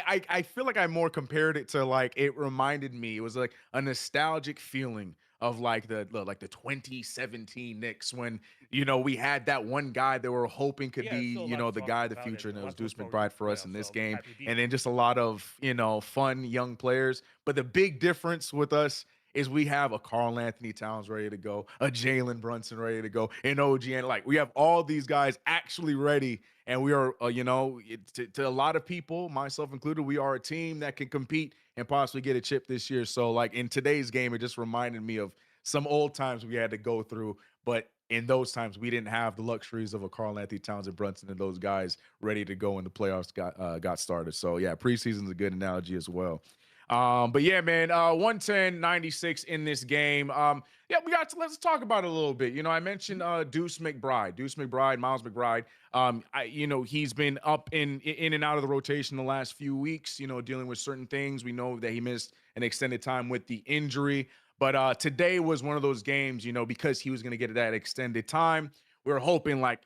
I feel like I more compared it to like it reminded me. It was like a nostalgic feeling of like the 2017 Knicks when we had that one guy that we're hoping could Yeah, be there's still a lot to the talk guy of the about future, and and a it was lot to Deuce look forward to McBride with the for us in playoffs. this So game, happy to be and here. then just a lot of fun young players. But the big difference with us is we have a Carl Anthony Towns ready to go, a Jalen Brunson ready to go, an OG, and like we have all these guys actually ready. And we are, to a lot of people, myself included, we are a team that can compete and possibly get a chip this year. So, like in today's game, it just reminded me of some old times we had to go through. But in those times, we didn't have the luxuries of a Carl Anthony Towns and Brunson and those guys ready to go when the playoffs got started. So, yeah, preseason's a good analogy as well. But yeah, man, 110-96 in this game. Yeah, let's talk about it a little bit. I mentioned Deuce McBride, Miles McBride. He's been up in and out of the rotation the last few weeks, dealing with certain things. We know that he missed an extended time with the injury. But today was one of those games, because he was going to get that extended time. We were hoping, like,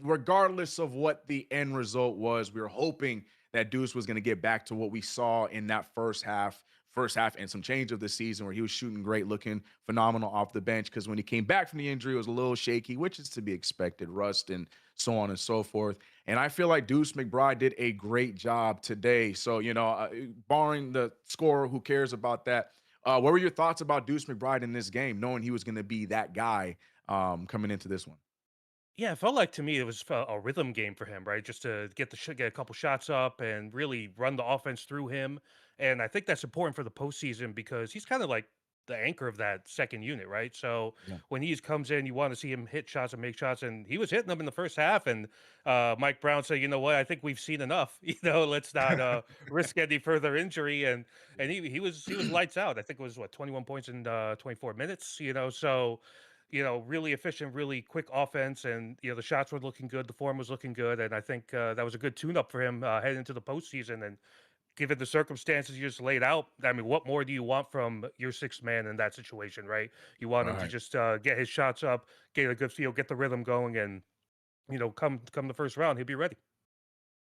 regardless of what the end result was, we were hoping that Deuce was going to get back to what we saw in that first half and some change of the season where he was shooting great, looking phenomenal off the bench. Because when he came back from the injury, it was a little shaky, which is to be expected, rust and so on and so forth. And I feel like Deuce McBride did a great job today. So, barring the score, who cares about that? What were your thoughts about Deuce McBride in this game, knowing he was going to be that guy coming into this one? Yeah, it felt like to me it was a rhythm game for him, right? Just to get a couple shots up and really run the offense through him. And I think that's important for the postseason because he's kind of like the anchor of that second unit, right? So Yeah. when he comes in, you want to see him hit shots and make shots, and he was hitting them in the first half. And Mike Brown said, "You know what? I think we've seen enough. Let's not risk any further injury." And he was lights out. I think it was what 21 points in 24 minutes. So really efficient, really quick offense, and the shots were looking good, the form was looking good, and I think that was a good tune-up for him heading into the postseason. And given the circumstances you just laid out, I mean, what more do you want from your sixth man in that situation, right? You want him to Right. just get his shots up, get a good feel, get the rhythm going, and come the first round, he'll be ready.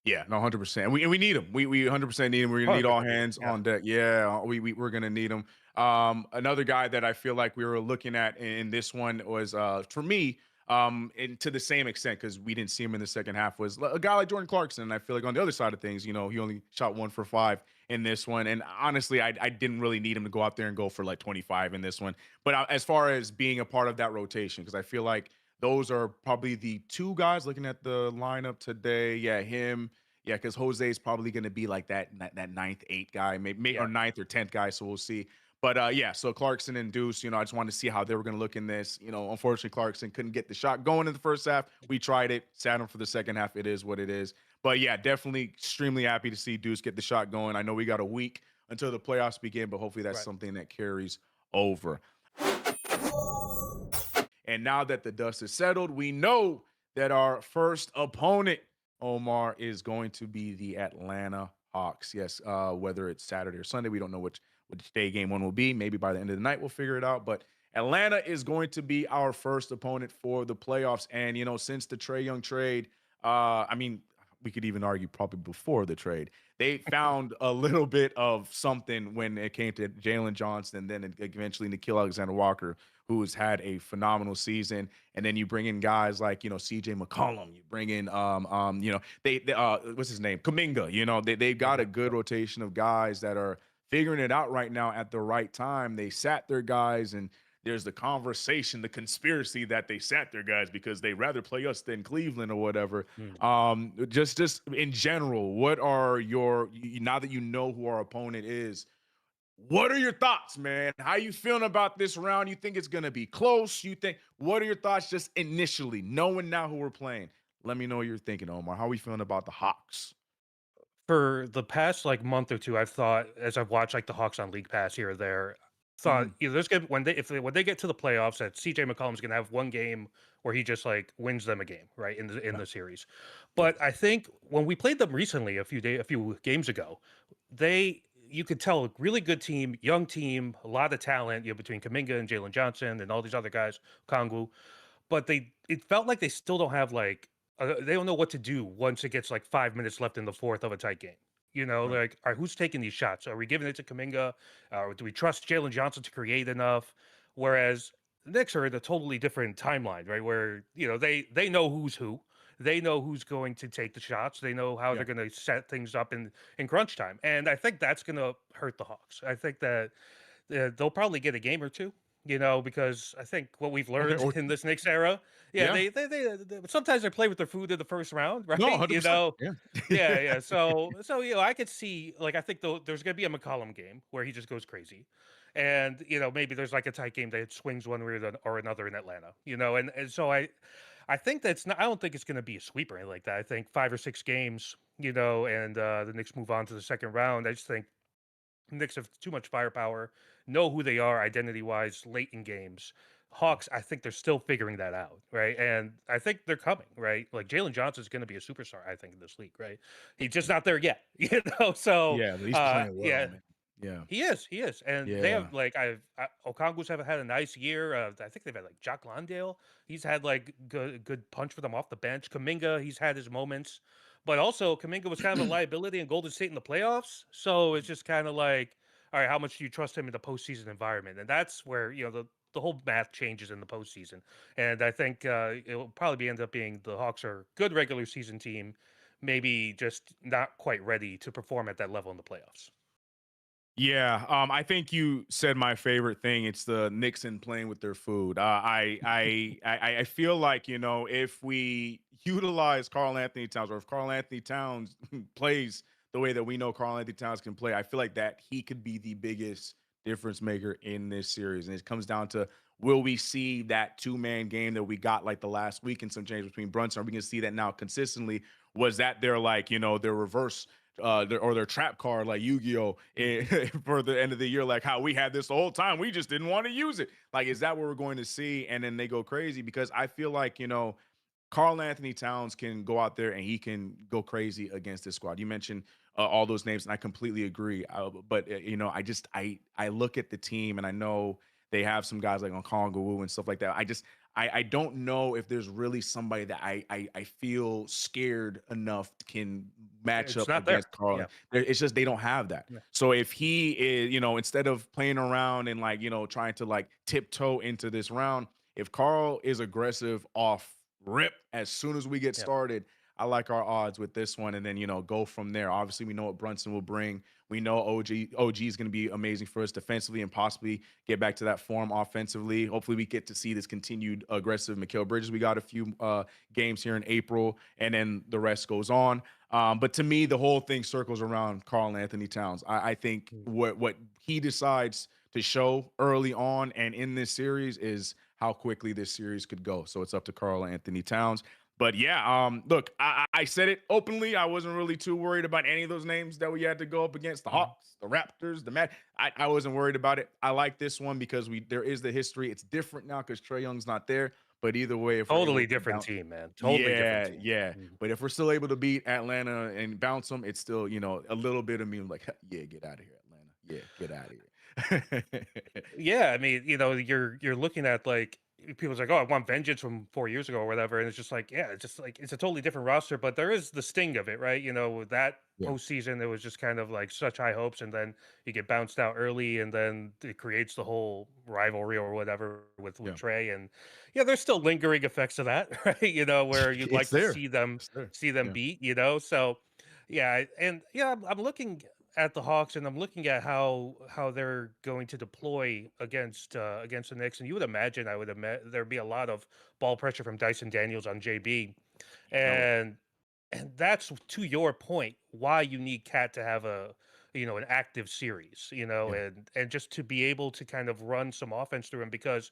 Yeah, no, 100%. We need him. We 100% need him. We're gonna need all 100% need it. hands Yeah. on deck. Yeah, we're gonna need him. Another guy that I feel like we were looking at in this one was for me, and to the same extent because we didn't see him in the second half was a guy like Jordan Clarkson. And I feel like on the other side of things, he only shot 1 for 5 in this one. And honestly, I didn't really need him to go out there and go for like 25 in this one. But as far as being a part of that rotation, because I feel like those are probably the two guys looking at the lineup today. Yeah, him. Yeah, because Jose is probably going to be like that ninth, eighth guy, maybe or Yeah. ninth or 10th guy. So we'll see. But yeah, so Clarkson and Deuce, I just wanted to see how they were going to look in this. Unfortunately, Clarkson couldn't get the shot going in the first half. We tried it, sat him for the second half. It is what it is. But yeah, definitely extremely happy to see Deuce get the shot going. I know we got a week until the playoffs begin, but hopefully that's Right. something that carries over. And now that the dust is settled, we know that our first opponent, Omar, is going to be the Atlanta Hawks. Yes, whether it's Saturday or Sunday, we don't know which day game one will be. Maybe by the end of the night, we'll figure it out. But Atlanta is going to be our first opponent for the playoffs. And, since the Trae Young trade, I mean, we could even argue probably before the trade, they found a little bit of something when it came to Jalen Johnson and then eventually Nikhil Alexander Walker, who's had a phenomenal season. And then you bring in guys like, CJ McCollum, you bring in they what's his name? Kaminga. They've got a Mhm. good rotation of guys that are figuring it out right now at the right time. They sat their guys, and there's the conversation, the conspiracy that they sat their guys because they rather play us than Cleveland or whatever. Mm. Just in general, what are now that you know who our opponent is, what are your thoughts, man? How you feeling about this round? You think it's gonna be close? What are your thoughts just initially, knowing now who we're playing? Let me know what you're thinking, Omar. How are we feeling about the Hawks? For the past like month or two, I've thought as I've watched like the Hawks on League Pass here or there, thought Mhm. there's gonna when they get to the playoffs that CJ McCollum's gonna have one game where he just like wins them a game, right, in Yeah, the series. yeah, But I think when we played them recently a few games ago, they you could tell a really good team, young team, a lot of talent, between Kaminga and Jalen Johnson and all these other guys, Kongwu. But it felt like they still don't have like they don't know what to do once it gets like 5 minutes left in the fourth of a tight game. Right. Like, all right, who's taking these shots? Are we giving it to Kaminga? Or do we trust Jalen Johnson to create enough? Whereas the Knicks are in a totally different timeline, right? Where they know who's who. They know who's going to take the shots. They know how Yeah. they're going to set things up in crunch time, and I think that's going to hurt the Hawks. I think that they'll probably get a game or two, because I think what we've Okay. learned Or in this Knicks era, yeah, yeah. they sometimes they play with their food in the first round, right? No, 100%. Yeah. Yeah, yeah. So I could see, like, I think there's gonna be a McCollum game where he just goes crazy, and maybe there's like a tight game that swings one way or another in Atlanta, and so I think that's not. I don't think it's gonna be a sweep or anything like that. I think 5 or 6 games, and the Knicks move on to the second round. I just think Knicks have too much firepower, know who they are identity wise late in games. Hawks, I think they're still figuring that out, right? And I think they're coming, right? Like Jalen Johnson is going to be a superstar, I think, in this league, right? He's just not there yet, So, Yeah, but he's playing well, yeah, man. Yeah. he is, and they have Yeah. like Okongu's have had a nice year. I think they've had like Jock Landale. He's had like good punch for them off the bench. Kaminga, he's had his moments, but also Kaminga was kind of a liability in Golden State in the playoffs. So it's just kind of like, all right, how much do you trust him in the postseason environment? And that's where the whole math changes in the postseason. And I think it will probably end up being the Hawks are a good regular season team, maybe just not quite ready to perform at that level in the playoffs. Yeah, I think you said my favorite thing. It's the Nixon playing with their food. I feel like if we utilize Carl Anthony Towns, or if Carl Anthony Towns plays the way that we know Carl Anthony Towns can play, I feel like that he could be the biggest difference maker in this series. And it comes down to, will we see that 2-man game that we got like the last week and some change between Brunson? Are we going to see that now consistently? Was that their their reverse their trap card like Yu-Gi-Oh for the end of the year, like how we had this the whole time, we just didn't want to use it? Like, is that what we're going to see? And then they go crazy, because I feel like Carl Anthony Towns can go out there and he can go crazy against this squad. You mentioned all those names, and I completely agree. But I look at the team, and I know they have some guys like Okongwu and stuff like that. I don't know if there's really somebody that I feel scared enough can match It's up not there. against Carl. Yeah. It's just they don't have that. Yeah. So if he is, instead of playing around and trying to tiptoe into this round, if Carl is aggressive off rip as soon as we get Yeah. started, I like our odds with this one, and then go from there. Obviously, we know what Brunson will bring. We know OG is going to be amazing for us defensively, and possibly get back to that form offensively. Hopefully, we get to see this continued aggressive Mikal Bridges. We got a few games here in April, and then the rest goes on. But to me, the whole thing circles around Carl Anthony Towns. I think Mm. what he decides to show early on and in this series is how quickly this series could go. So it's up to Carl Anthony Towns. But yeah, look, I said it openly. I wasn't really too worried about any of those names that we had to go up against: the Mhm. Hawks, the Raptors, the Mad. I wasn't worried about it. I like this one because there is the history. It's different now because Trae Young's not there. But either way, if we're able Totally to different bounce, team, man. Totally different yeah, team. yeah. Mhm. But if we're still able to beat Atlanta and bounce them, it's still a little bit of me like, yeah, get out of here, Atlanta. Yeah, get out of here. Yeah, I mean, you're looking at like people's like, oh, I want vengeance from 4 years ago or whatever, and it's just like, yeah, it's just like it's a totally different roster, but there is the sting of it, right? With that Yeah, postseason, it was just kind of like such high hopes, and then you get bounced out early, and then it creates the whole rivalry or whatever with yeah. Trey, and yeah, there's still lingering effects of that, right? Where you'd It's like to there. see them It's there. see them Yeah, beat, so yeah, and yeah, I'm looking at the Hawks, and I'm looking at how they're going to deploy against the Knicks, and you would imagine there'd be a lot of ball pressure from Dyson Daniels on JB, no, and that's to your point why you need Cat to have an active series, yeah, and just to be able to kind of run some offense through him because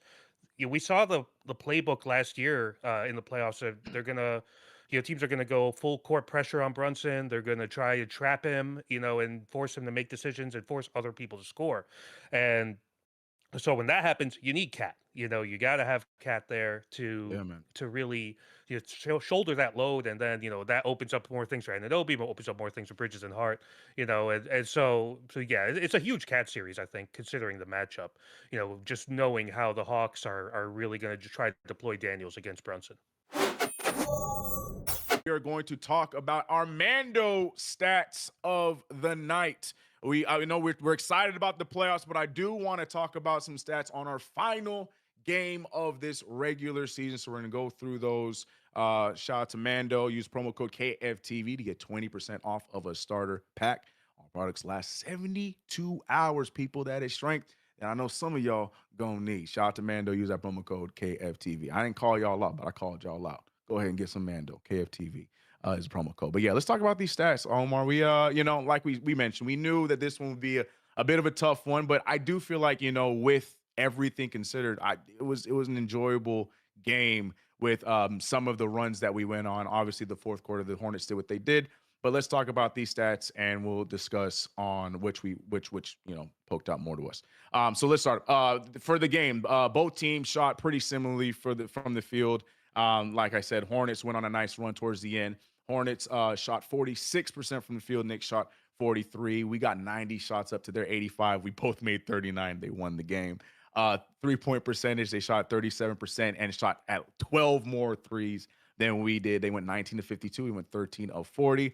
we saw the playbook last year in the playoffs. They're gonna, teams are gonna go full court pressure on Brunson. They're gonna try to trap him, and force him to make decisions and force other people to score. And so when that happens, you need Cat. You got to have Cat there to yeah, man. really shoulder that load, and then that opens up more things for Anunoby, but opens up more things for Bridges and Hart. And so yeah, it's a huge Cat series, I think, considering the matchup. Just knowing how the Hawks are really going to try to deploy Daniels against Brunson. we are going to talk about our Mando stats of the night. I know we're excited about the playoffs, but I do want to talk about some stats on our final game of this regular season. So we're going to go through those. Shout out to Mando. Use promo code KFTV to get 20% off of a starter pack. All products last 72 hours, people. That is strength. And I know some of y'all gonna need. Shout out to Mando. Use that promo code KFTV. I didn't call y'all out, but I called y'all out. Go ahead and get some Mando. KFTV is a promo code. But yeah, let's talk about these stats, Omar. We like we mentioned, we knew that this one would be a bit of a tough one, but I do feel like, with everything considered, it was an enjoyable game with some of the runs that we went on. Obviously, the fourth quarter, the Hornets did what they did. But let's talk about these stats, and we'll discuss on which poked out more to us. So let's start. For the game, both teams shot pretty similarly from the field. Like I said, Hornets went on a nice run towards the end. Hornets shot 46% from the field. Knicks shot 43. We got 90 shots up to their 85. We both made 39. They won the game. 3-point percentage, they shot 37% and shot at 12 more threes than we did. They went 19 to 52. We went 13 of 40.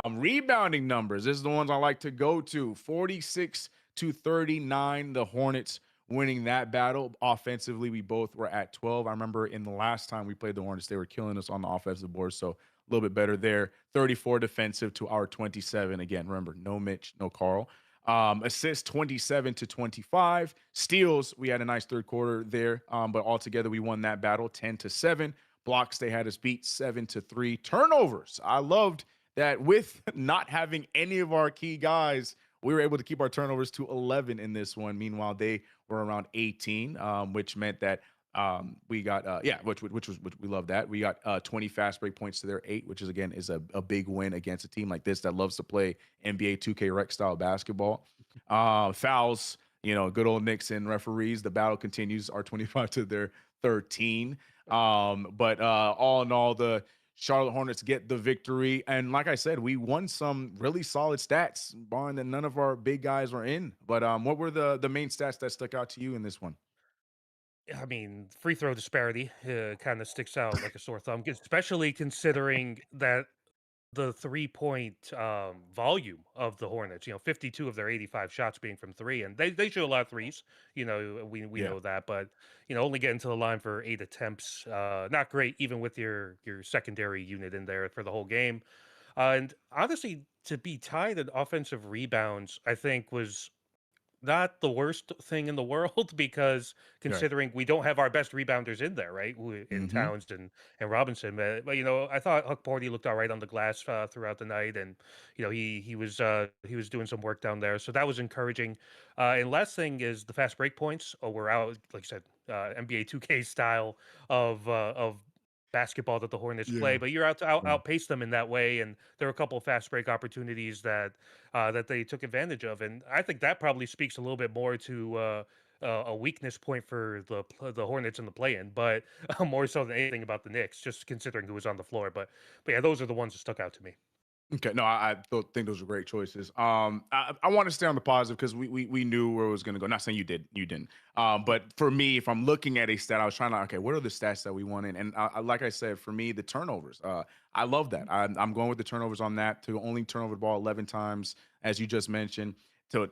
Rebounding numbers. This is the ones I like to go to. 46 to 39. The Hornets winning that battle. Offensively, we both were at 12. I remember in the last time we played the Hornets, they were killing us on the offensive board. So a little bit better there. 34 defensive to our 27. Again, remember, no Mitch, no Carl. Assists 27 to 25. Steals, we had a nice third quarter there. But altogether, we won that battle 10 to 7. Blocks, they had us beat 7 to 3. Turnovers. I loved that with not having any of our key guys, we were able to keep our turnovers to 11 in this one. Meanwhile, they were around 18, which meant that we got which we love that. We got 20 fast break points to their 8, which is again is a big win against a team like this that loves to play NBA 2K rec style basketball. Fouls, good old Knicks and referees. The battle continues. Our 25 to their 13. But all in all, the Charlotte Hornets get the victory. And like I said, we won some really solid stats, barring that none of our big guys were in. But what were the main stats that stuck out to you in this one? I mean, free throw disparity kind of sticks out like a sore thumb, especially considering that the 3-point volume of the Hornets, 52 of their 85 shots being from three, and they shoot a lot of threes. We Yeah. know that, but only getting to the line for 8 attempts, not great, even with your secondary unit in there for the whole game. And honestly, to be tied in offensive rebounds, I think was not the worst thing in the world because Right. considering we don't have our best rebounders in there, right? In Mm-hmm. Towns and Robinson, but I thought Huck Porty looked all right on the glass throughout the night, and he was doing some work down there, so that was encouraging. And last thing is the fast break points. Oh, we're out, like I said, NBA 2K style of basketball that the Hornets play, Yeah. but you're out to outpace them in that way. And there were a couple of fast break opportunities that they took advantage of, and I think that probably speaks a little bit more to a weakness point for the Hornets in the play-in, but more so than anything about the Knicks, just considering who was on the floor. But yeah, those are the ones that stuck out to me. Okay, no, I think those are great choices. I want to stay on the positive because we knew where it was going to go. Not saying you didn't. But for me, if I'm looking at a stat, I was trying to okay, what are the stats that we wanted? And like I said, for me, the turnovers. I love that. I'm going with the turnovers on that to only turn over the ball 11 times, as you just mentioned.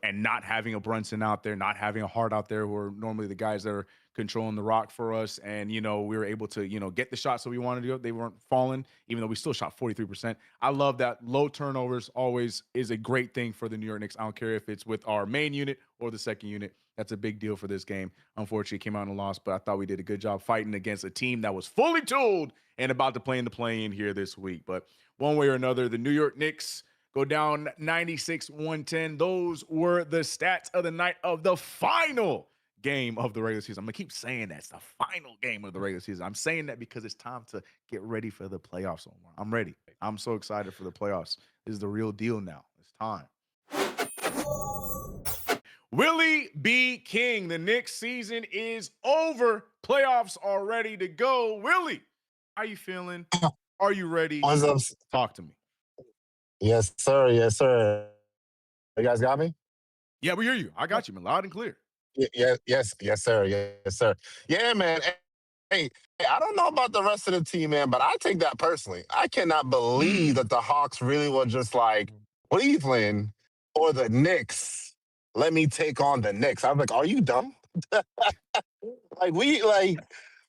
And not having a Brunson out there, not having a Hart out there, who are normally the guys that are controlling the rock for us. And we were able to get the shots that we wanted to go. They weren't falling, even though we still shot 43%. I love that low turnovers always is a great thing for the New York Knicks. I don't care if it's with our main unit or the second unit. That's a big deal for this game. Unfortunately, it came out in a loss, but I thought we did a good job fighting against a team that was fully tooled and about to play in the play-in here this week. But one way or another, the New York Knicks go down 96-110. Those were the stats of the night of the final game of the regular season. I'm gonna keep saying that it's the final game of the regular season. I'm saying that because it's time to get ready for the playoffs. Omar. I'm ready. I'm so excited for the playoffs. This is the real deal now. It's time. Willie B. King, the Knicks season is over. Playoffs are ready to go. Willie, how you feeling? Are you ready? What's up? Talk to me. Yes, sir. Yes, sir. You guys got me? Yeah, we hear you. I got you, man, loud and clear. Yes, yes, sir. Yes, sir. Yeah, man. Hey, I don't know about the rest of the team, man, but I take that personally. I cannot believe Mm. that the Hawks really were just like Mm. Cleveland or the Knicks. Let me take on the Knicks. I was like, are you dumb? Like we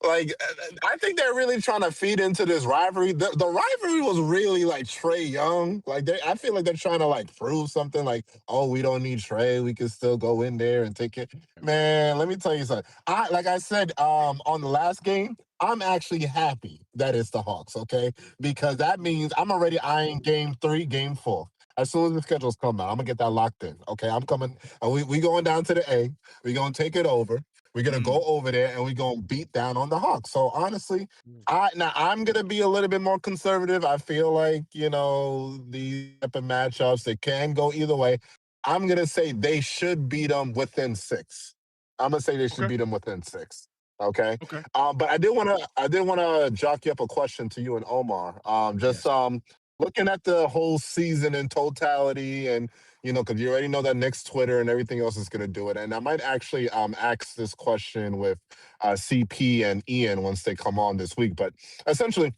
I think they're really trying to feed into this rivalry. The rivalry was really like Trey Young. I feel like they're trying to like prove something. Like, oh, we don't need Trey. We can still go in there and take it. Man, let me tell you something. I said on the last game, I'm actually happy that it's the Hawks. Okay, because that means I'm already eyeing game 3, game 4. As soon as the schedules come out, I'm gonna get that locked in. Okay, I'm coming. We going down to the A. We gonna take it over. We're gonna Mm. go over there and we're gonna beat down on the Hawks. So honestly, Mm. I'm gonna be a little bit more conservative. I feel like these type of matchups they can go either way. I'm gonna say they should beat them within 6. I'm gonna say they should Okay. beat them within 6. Okay. Okay. But I did wanna jockey up a question to you and Omar. Just Yes. looking at the whole season in totality and because you already know that Nick's Twitter and everything else is going to do it. And I might actually ask this question with CP and Ian once they come on this week. But essentially,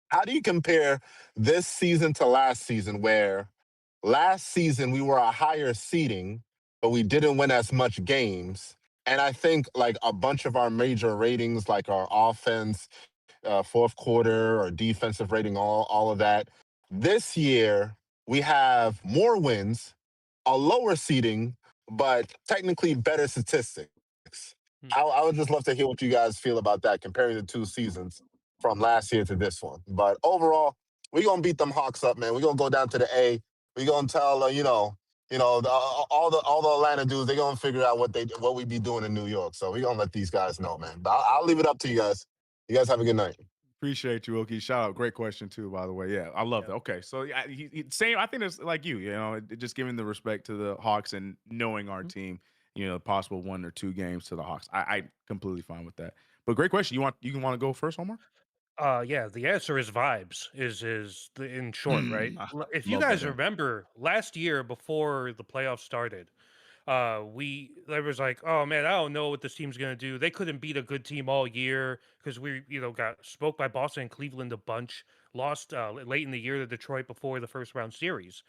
how do you compare this season to last season, where last season we were a higher seeding, but we didn't win as much games? And I think like a bunch of our major ratings, like our offense, fourth quarter or defensive rating, all of that. This year, we have more wins, a lower seating, but technically better statistics. Mm. I would just love to hear what you guys feel about that, comparing the two seasons from last year to this one. But overall, we're gonna beat them Hawks up, man. We're gonna go down to the A. We're gonna tell all the Atlanta dudes. They're gonna figure out what we be doing in New York. So we're gonna let these guys know, man. But I'll leave it up to you guys. You guys have a good night. Appreciate you, Oki. Shout out. Great question too, by the way. Yeah, I love Yeah. that. Okay, so yeah, same. I think it's like just giving the respect to the Hawks and knowing our Mm. team. Possible 1 or 2 games to the Hawks. I completely fine with that. But great question. You want to go first, Omar? Yeah, the answer is vibes. In short, right? I If you love that guys answer. remember last year before the playoffs started, we there was like, oh man, I don't know what this team's gonna do. They couldn't beat a good team all year because we, got smoked by Boston and Cleveland a bunch. Lost late in the year to Detroit before the first round series.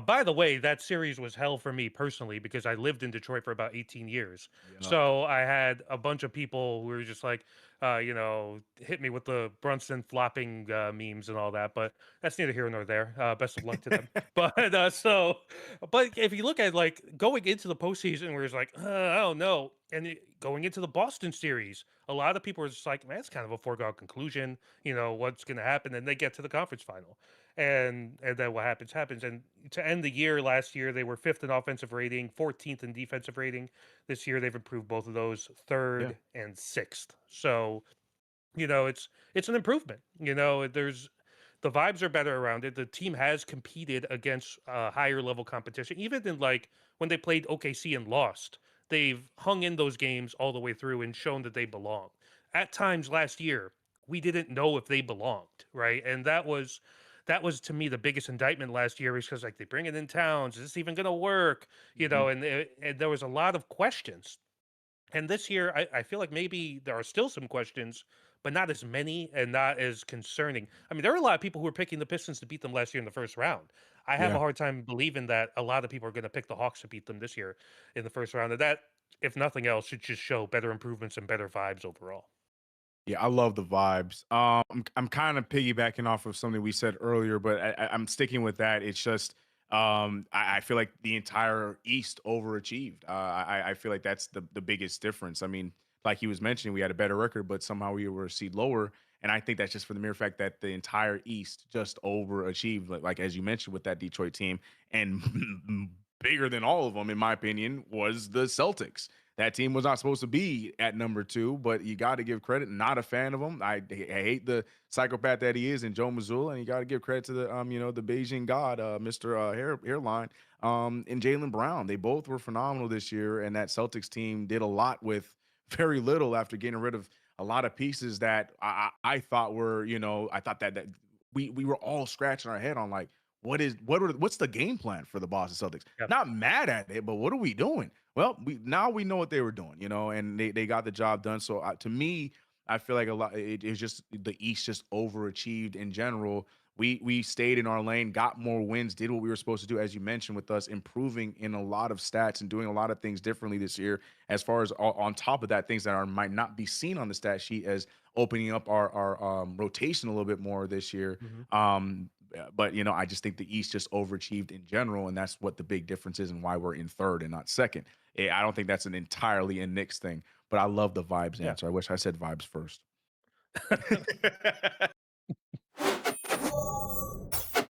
By the way, that series was hell for me personally because I lived in Detroit for about 18 years. Yeah. So I had a bunch of people who were just like, hit me with the Brunson flopping memes and all that. But that's neither here nor there. Best of luck to them. But if you look at like going into the postseason, where it's like, I don't know, and going into the Boston series, a lot of people are just like, man, it's kind of a foregone conclusion. What's going to happen, and they get to the conference final, and then what happens. And to end the year, last year they were 5th in offensive rating, 14th in defensive rating. This year they've improved both of those, Yeah. 3rd and 6th. So it's an improvement. There's the vibes are better around it. The team has competed against higher level competition, even in like when they played OKC and lost. They've hung in those games all the way through and shown that they belong. At times last year, we didn't know if they belonged, right? And that was to me the biggest indictment last year, is because like they bring it in Towns. Is this even going to work? Mhm. And there was a lot of questions, and this year, I feel like maybe there are still some questions, but not as many and not as concerning. I mean, there are a lot of people who were picking the Pistons to beat them last year in the first round. I have a Yeah. hard time believing that a lot of people are going to pick the Hawks to beat them this year in the first round. And that, if nothing else, should just show better improvements and better vibes overall. Yeah, I love the vibes. I'm kind of piggybacking off of something we said earlier, but I'm sticking with that. It's just I feel like the entire East overachieved. I feel like that's the biggest difference. I mean, like he was mentioning, we had a better record, but somehow we were a seed lower, and I think that's just for the mere fact that the entire East just overachieved. Like as you mentioned with that Detroit team, and bigger than all of them, in my opinion, was the Celtics. That team was not supposed to be at number 2, but you got to give credit. Not a fan of him. I hate the psychopath that he is in Joe Mazzulla, and you got to give credit to the Beijing God, Mr. Hairline, and Jalen Brown. They both were phenomenal this year, and that Celtics team did a lot with very little after getting rid of a lot of pieces that I thought were, I thought that we were all scratching our head on like what's the game plan for the Boston Celtics? Yeah. Not mad at it, but what are we doing? Well, we know what they were doing, and they got the job done. So to me, I feel like a lot it's just the East just overachieved in general. We stayed in our lane, got more wins, did what we were supposed to do, as you mentioned, with us improving in a lot of stats and doing a lot of things differently this year. As far as on top of that, things that are might not be seen on the stat sheet as opening up our rotation a little bit more this year. Mhm. But I just think the East just overachieved in general, and that's what the big difference is, and why we're in third and not second. I don't think that's an entirely a Knicks thing, but I love the vibes Yeah. answer. I wish I said vibes first.